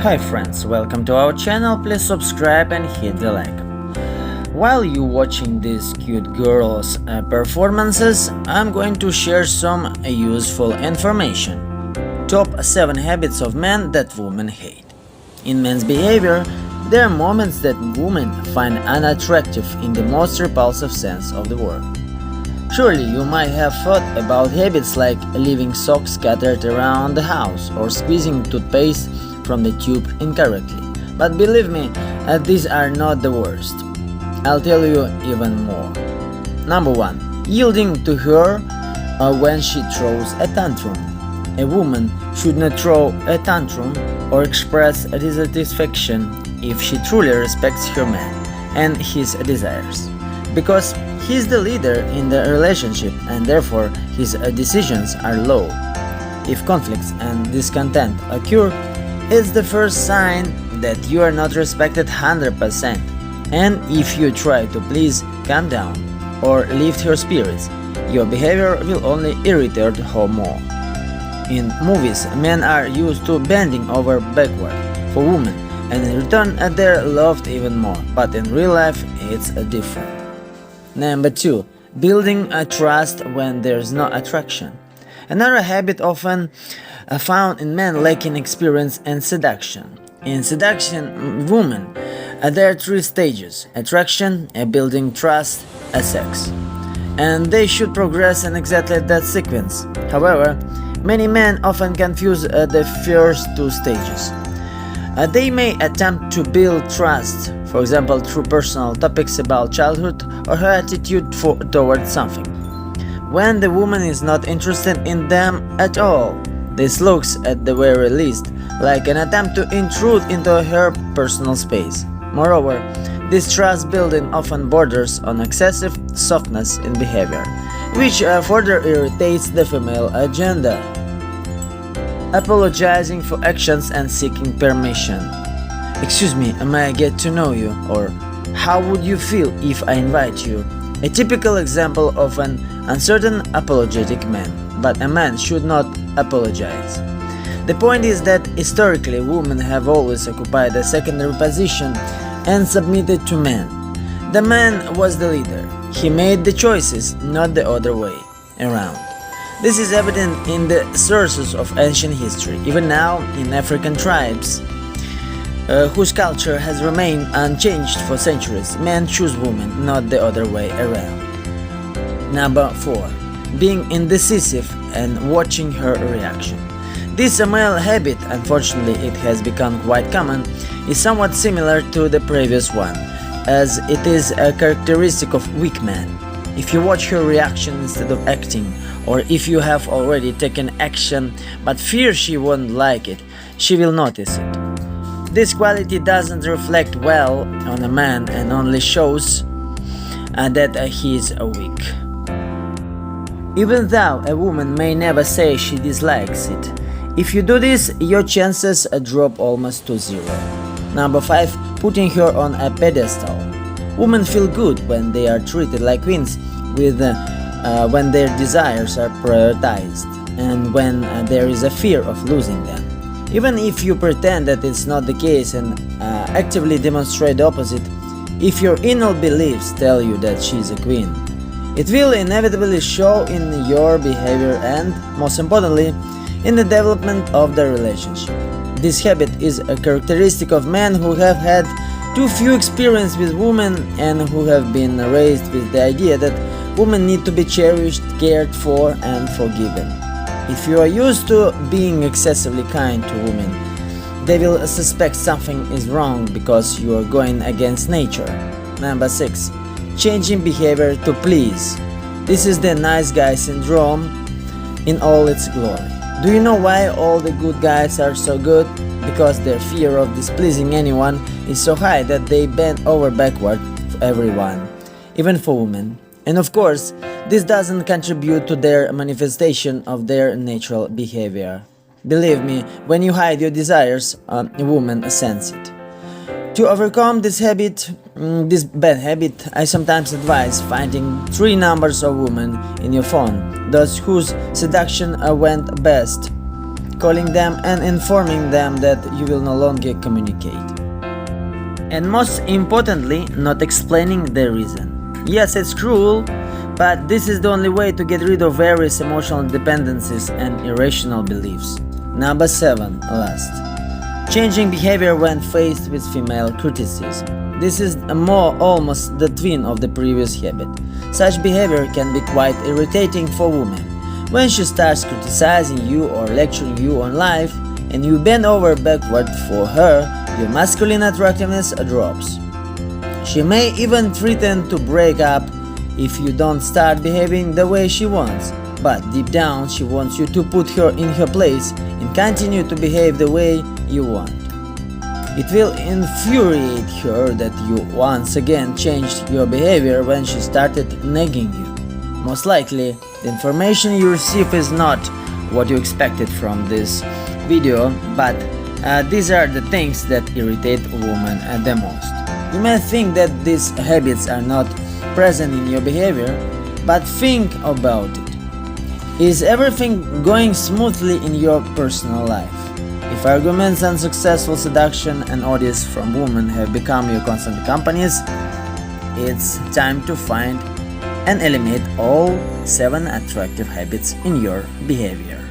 Hi friends, welcome to our channel. Please subscribe and hit the like. While you watching these cute girls' performances, I'm going to share some useful information. Top 7 habits of men that women hate. In men's behavior, there are moments that women find unattractive in the most repulsive sense of the word. Surely you might have thought about habits like leaving socks scattered around the house or squeezing toothpaste from the tube incorrectly. But believe me, these are not the worst. I'll tell you even more. Number 1. Yielding to her when she throws a tantrum. A woman should not throw a tantrum or express a dissatisfaction if she truly respects her man and his desires, because he's the leader in the relationship and therefore his decisions are low. If conflicts and discontent occur, it's the first sign that you are not respected 100%, and if you try to please, calm down, or lift her spirits, your behavior will only irritate her more. In movies, men are used to bending over backward for women, and in return they're loved even more, but in real life it's different. Number 2. Building a trust when there's no attraction. Another habit often found in men lacking experience and seduction. In seduction, women, there are 3 stages: attraction, building trust, sex. And they should progress in exactly that sequence. However, many men often confuse the first 2 stages. They may attempt to build trust, for example through personal topics about childhood or her attitude towards something, when the woman is not interested in them at all. This looks, at the very least, like an attempt to intrude into her personal space. Moreover, this trust building often borders on excessive softness in behavior, which further irritates the female agenda. Apologizing for actions and seeking permission. "Excuse me, may I get to know you?" or "How would you feel if I invite you?" A typical example of an uncertain apologetic man, but a man should not apologize. The point is that historically women have always occupied a secondary position and submitted to men. The man was the leader. He made the choices, not the other way around. This is evident in the sources of ancient history. Even now, in African tribes, whose culture has remained unchanged for centuries, men choose women, not the other way around. Number 4. Being indecisive and watching her reaction. This male habit, unfortunately it has become quite common, is somewhat similar to the previous one, as it is a characteristic of weak men. If you watch her reaction instead of acting, or if you have already taken action but fear she won't like it, she will notice it. This quality doesn't reflect well on a man and only shows that he is weak. Even though a woman may never say she dislikes it, if you do this, your chances drop almost to 0. Number 5. Putting her on a pedestal. Women feel good when they are treated like queens, when their desires are prioritized, and when there is a fear of losing them. Even if you pretend that it's not the case and actively demonstrate the opposite, if your inner beliefs tell you that she's a queen, it will inevitably show in your behavior and, most importantly, in the development of the relationship. This habit is a characteristic of men who have had too few experience with women and who have been raised with the idea that women need to be cherished, cared for, and forgiven. If you are used to being excessively kind to women, they will suspect something is wrong because you are going against nature. Number 6. Changing behavior to please. This is the nice guy syndrome in all its glory. Do you know why all the good guys are so good? Because their fear of displeasing anyone is so high that they bend over backward for everyone, even for women. And of course, this doesn't contribute to their manifestation of their natural behavior. Believe me, when you hide your desires, a woman senses it. To overcome this bad habit, I sometimes advise finding 3 numbers of women in your phone, those whose seduction went best, calling them and informing them that you will no longer communicate. And most importantly, not explaining the reason. Yes, it's cruel, but this is the only way to get rid of various emotional dependencies and irrational beliefs. Number 7, last. Changing behavior when faced with female criticism. This is almost the twin of the previous habit. Such behavior can be quite irritating for women. When she starts criticizing you or lecturing you on life, and you bend over backward for her, your masculine attractiveness drops. She may even threaten to break up if you don't start behaving the way she wants, but deep down she wants you to put her in her place and continue to behave the way you want. It will infuriate her that you once again changed your behavior when she started nagging you. Most likely, the information you receive is not what you expected from this video, but these are the things that irritate a woman the most. You may think that these habits are not present in your behavior, but think about it. Is everything going smoothly in your personal life? If arguments, unsuccessful seduction, and oddities from women have become your constant companies, it's time to find and eliminate all 7 attractive habits in your behavior.